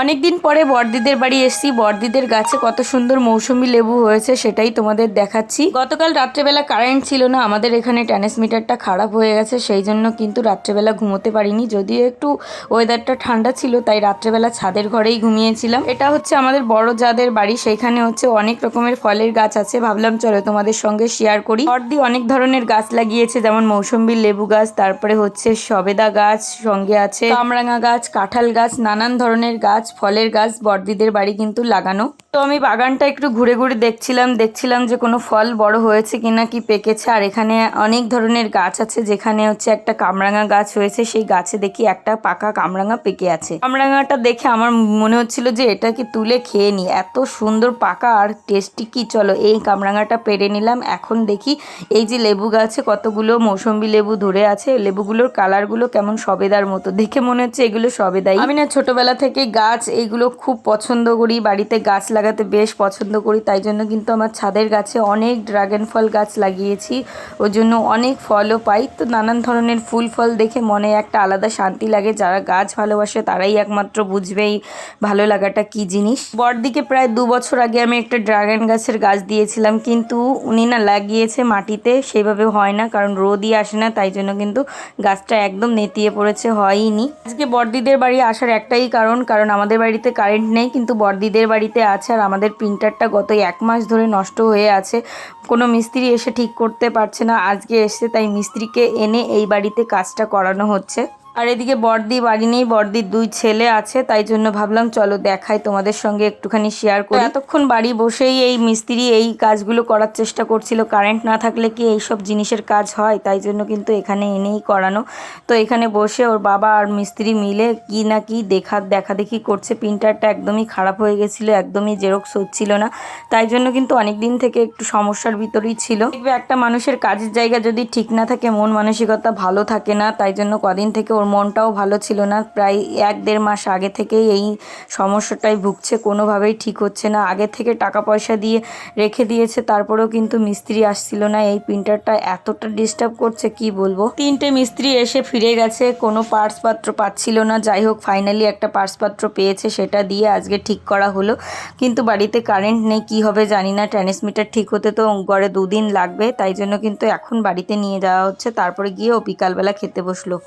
অনেক দিন পরে বড়দিদের বাড়ি এসেছি। বড়দিদের গাছে কত সুন্দর মৌসুমী লেবু হয়েছে সেটাই তোমাদের দেখাচ্ছি। গতকাল রাত্রেবেলা কারেন্ট ছিল না, আমাদের এখানে ট্রান্সমিটারটা খারাপ হয়ে গেছে, সেই জন্য কিন্তু রাত্রেবেলা ঘুমোতে পারিনি। যদিও একটু ওয়েদারটা ঠান্ডা ছিল তাই রাত্রেবেলা ছাদের ঘরেই ঘুমিয়েছিলাম। এটা হচ্ছে আমাদের বড় যাদের বাড়ি, সেইখানে হচ্ছে অনেক রকমের ফলের গাছ আছে। ভাবলাম চলো তোমাদের সঙ্গে শেয়ার করি। বড়দি অনেক ধরনের গাছ লাগিয়েছে, যেমন মৌসুমী লেবু গাছ, তারপরে হচ্ছে সবেদা গাছ, সঙ্গে আছে কামরাঙা গাছ, কাঁঠাল গাছ, নানান ধরনের গাছ, ফলের গাছ বড়দিদের বাড়ি কিন্তু লাগানো। তো আমি বাগানটা একটু ঘুরে ঘুরে দেখছিলাম যে কোনো ফল বড় হয়েছে কিনা, কি পেকেছে। আর এখানে অনেক ধরনের গাছ আছে, যেখানে হচ্ছে একটা কামরাঙা গাছ হয়েছে, সেই গাছে দেখি একটা পাকা কামরাঙা পেকে আছে। কামরাঙাটা দেখে আমার মনে হচ্ছিল যে এটাকে তুলে খেয়ে নিই, এত সুন্দর পাকা আর টেস্টি। কি চলো এই কামরাঙাটা পেরে নিলাম। এখন দেখি এই যে লেবু গাছে কতগুলো মৌসুমী লেবু ধরে আছে, লেবুগুলোর কালারগুলো কেমন সবেদার মতো, দেখে মনে হচ্ছে এগুলো সবেদাই। আমি না ছোটবেলা থেকে গাছ এইগুলো খুব পছন্দ করি, বাড়িতে গাছ লাগাতে বেশ পছন্দ করি, তাই জন্য কিন্তু আমার ছাদের গাছে অনেক ড্রাগন ফল গাছ লাগিয়েছি, ওই জন্য অনেক ফলও পাই। তো নানান ধরনের ফুল ফল দেখে মনে একটা আলাদা শান্তি লাগে। যারা গাছ ভালোবাসে তারাই একমাত্র বুঝবে এই ভালো লাগাটা কি জিনিস। বড়দিকে প্রায় 2 বছর আগে আমি একটা ড্রাগন গাছের গাছ দিয়েছিলাম, কিন্তু উনি না লাগিয়েছে মাটিতে, সেইভাবে হয় না, কারণ রোদই আসে না, তাই জন্য কিন্তু গাছটা একদম নেতিয়ে পড়েছে, হয়ইনি। আজকে বড়দিদের বাড়ি আসার একটাই কারণ আমাদের বাড়িতে কারেন্ট নেই, কিন্তু বড়দিদের বাড়িতে আছে। আর আমাদের প্রিন্টারটা গত 1 মাস ধরে নষ্ট হয়ে আছে, কোনো মিস্ত্রি এসে ঠিক করতে পারছে না। আজকে এসে তাই মিস্ত্রিকে এনে এই বাড়িতে কাজটা করানো হচ্ছে। আর এদিকে বড়দি বাড়ি নেই, বড়দির 2 ছেলে আছে, তাই জন্য ভাবলাম চলো দেখাই তোমাদের সঙ্গে, একটুখানি শেয়ার করি। এতক্ষণ বাড়ি বসেই এই মিস্ত্রি এই কাজগুলো করার চেষ্টা করছিল। কারেন্ট না থাকলে কি এইসব জিনিসের কাজ হয়, তাই জন্য কিন্তু এখানে এনেই করানো। তো এখানে বসে ওর বাবা আর মিস্ত্রি মিলে কি না কি দেখাদেখি করছে। প্রিন্টারটা একদমই খারাপ হয়ে গেছিলো, একদমই জেরক্স হচ্ছিল না, তাই জন্য কিন্তু অনেক দিন থেকে একটু সমস্যার ভিতরেই ছিল। দেখবে একটা মানুষের কাজের জায়গা যদি ঠিক না থাকে, মন মানসিকতা ভালো থাকে না, তাই জন্য কদিন থেকে ওর মনটাও ভালো ছিল না। প্রায় 1-1.5 মাস আগে থেকেই এই সমস্যাটাই ভুগছে, কোনোভাবেই ঠিক হচ্ছে না। আগে থেকে টাকা পয়সা দিয়ে রেখে দিয়েছে, তারপরেও কিন্তু মিস্ত্রি আসছিল না। এই প্রিন্টারটা এতটা ডিস্টার্ব করছে কি বলবো। 3টে মিস্ত্রি এসে ফিরে গেছে, কোনো পার্টসপত্র পাচ্ছিল না। যাই হোক ফাইনালি একটা পার্টসপত্র পেয়েছে, সেটা দিয়ে আজকে ঠিক করা হলো। কিন্তু বাড়িতে কারেন্ট নেই, কি হবে জানি না। ট্রান্সমিটার ঠিক হতে তো গড়ে 2 দিন লাগবে, তাই জন্য কিন্তু এখন বাড়িতে নিয়ে যাওয়া হচ্ছে, তারপরে গিয়ে ও বিকালবেলা খেতে বসলো।